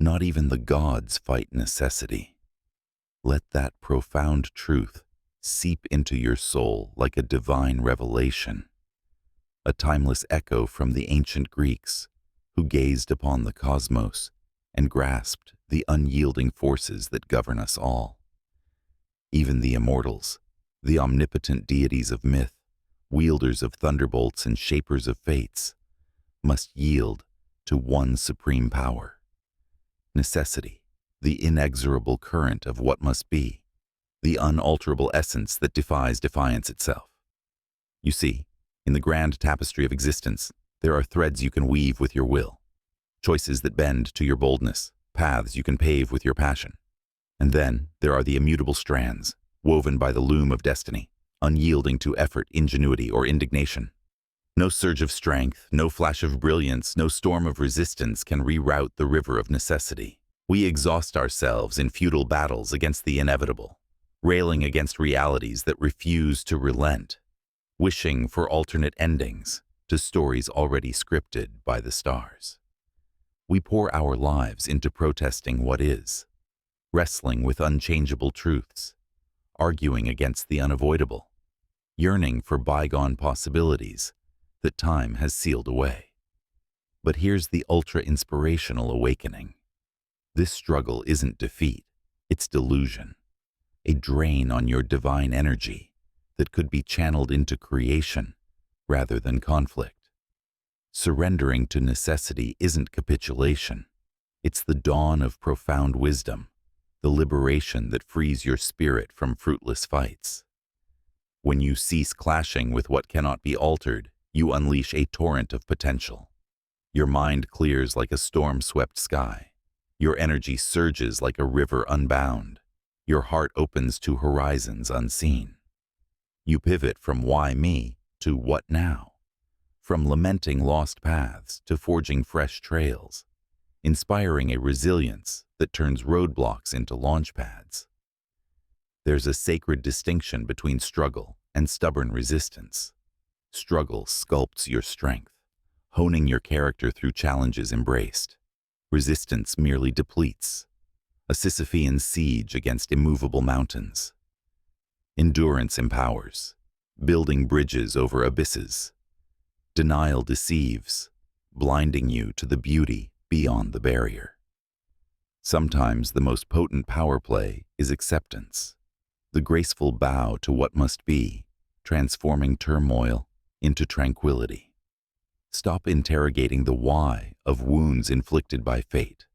Not even the gods fight necessity. Let that profound truth seep into your soul like a divine revelation, a timeless echo from the ancient Greeks who gazed upon the cosmos and grasped the unyielding forces that govern us all. Even the immortals, the omnipotent deities of myth, wielders of thunderbolts and shapers of fates, must yield to one supreme power: necessity, the inexorable current of what must be, the unalterable essence that defies defiance itself. You see, in the grand tapestry of existence, there are threads you can weave with your will, choices that bend to your boldness, paths you can pave with your passion. And then there are the immutable strands, woven by the loom of destiny, unyielding to effort, ingenuity, or indignation. No surge of strength, no flash of brilliance, no storm of resistance can reroute the river of necessity. We exhaust ourselves in futile battles against the inevitable, railing against realities that refuse to relent, wishing for alternate endings to stories already scripted by the stars. We pour our lives into protesting what is, wrestling with unchangeable truths, arguing against the unavoidable, yearning for bygone possibilities that time has sealed away. But here's the ultra-inspirational awakening. This struggle isn't defeat, it's delusion, a drain on your divine energy that could be channeled into creation rather than conflict. Surrendering to necessity isn't capitulation. It's the dawn of profound wisdom, the liberation that frees your spirit from fruitless fights. When you cease clashing with what cannot be altered, you unleash a torrent of potential. Your mind clears like a storm-swept sky. Your energy surges like a river unbound. Your heart opens to horizons unseen. You pivot from why me to what now, from lamenting lost paths to forging fresh trails, inspiring a resilience that turns roadblocks into launch pads. There's a sacred distinction between struggle and stubborn resistance. Struggle sculpts your strength, honing your character through challenges embraced. Resistance merely depletes, a Sisyphean siege against immovable mountains. Endurance empowers, building bridges over abysses. Denial deceives, blinding you to the beauty beyond the barrier. Sometimes the most potent power play is acceptance, the graceful bow to what must be, transforming turmoil into tranquility. Stop interrogating the why of wounds inflicted by fate.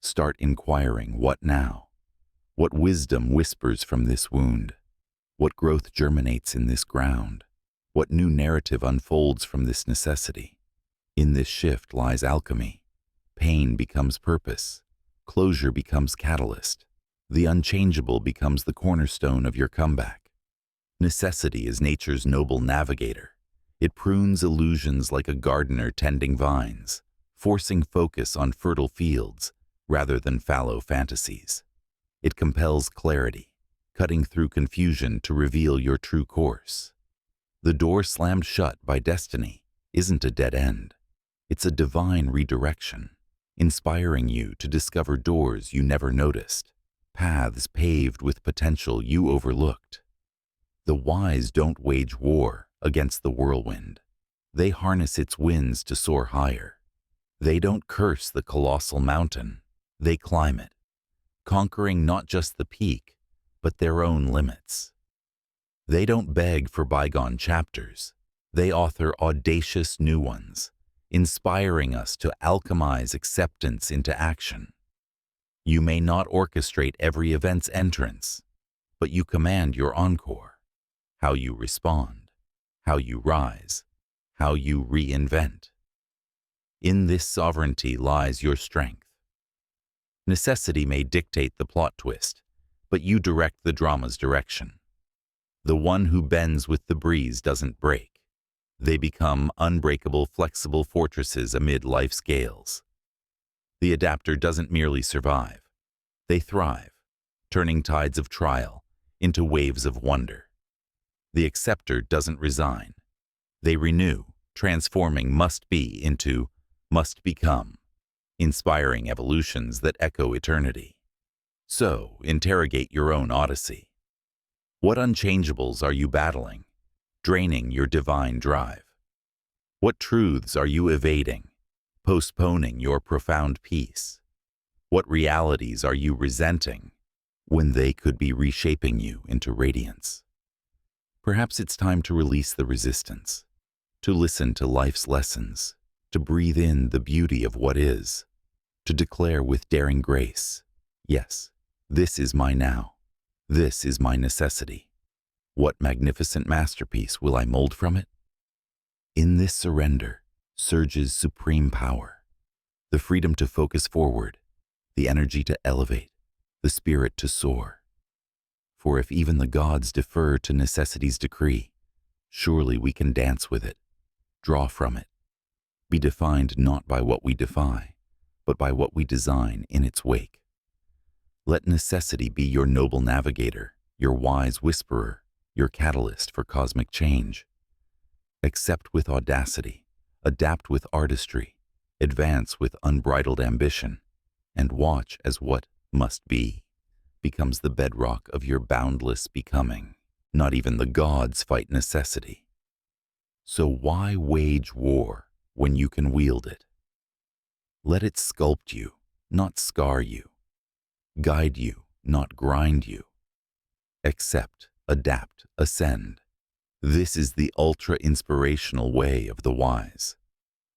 Start inquiring what now? What wisdom whispers from this wound? What growth germinates in this ground? What new narrative unfolds from this necessity? In this shift lies alchemy. Pain becomes purpose. Closure becomes catalyst. The unchangeable becomes the cornerstone of your comeback. Necessity is nature's noble navigator. It prunes illusions like a gardener tending vines, forcing focus on fertile fields rather than fallow fantasies. It compels clarity, cutting through confusion to reveal your true course. The door slammed shut by destiny isn't a dead end. It's a divine redirection, inspiring you to discover doors you never noticed, paths paved with potential you overlooked. The wise don't wage war against the whirlwind. They harness its winds to soar higher. They don't curse the colossal mountain. They climb it, conquering not just the peak, but their own limits. They don't beg for bygone chapters. They author audacious new ones, inspiring us to alchemize acceptance into action. You may not orchestrate every event's entrance, but you command your encore, how you respond, how you rise, how you reinvent. In this sovereignty lies your strength. Necessity may dictate the plot twist, but you direct the drama's direction. The one who bends with the breeze doesn't break. They become unbreakable, flexible fortresses amid life's gales. The adapter doesn't merely survive. They thrive, turning tides of trial into waves of wonder. The acceptor doesn't resign. They renew, transforming must be into must become. inspiring evolutions that echo eternity. So, interrogate your own odyssey. What unchangeables are you battling, draining your divine drive? What truths are you evading, postponing your profound peace? What realities are you resenting when they could be reshaping you into radiance? Perhaps it's time to release the resistance, to listen to life's lessons, to breathe in the beauty of what is, to declare with daring grace, yes, this is my now, this is my necessity. What magnificent masterpiece will I mold from it? In this surrender surges supreme power, the freedom to focus forward, the energy to elevate, the spirit to soar. For if even the gods defer to necessity's decree, surely we can dance with it, draw from it, be defined not by what we defy, but by what we design in its wake. Let necessity be your noble navigator, your wise whisperer, your catalyst for cosmic change. Accept with audacity, adapt with artistry, advance with unbridled ambition, and watch as what must be becomes the bedrock of your boundless becoming. Not even the gods fight necessity. So why wage war when you can wield it? Let it sculpt you, not scar you. Guide you, not grind you. Accept, adapt, ascend. This is the ultra-inspirational way of the wise.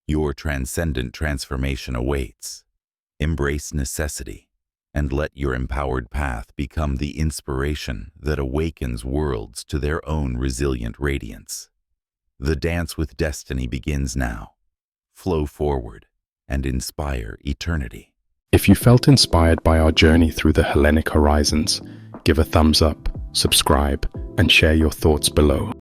Your transcendent transformation awaits. Embrace necessity, and let your empowered path become the inspiration that awakens worlds to their own resilient radiance. The dance with destiny begins now. Flow forward and inspire eternity. If you felt inspired by our journey through the Hellenic horizons, give a thumbs up, subscribe, and share your thoughts below.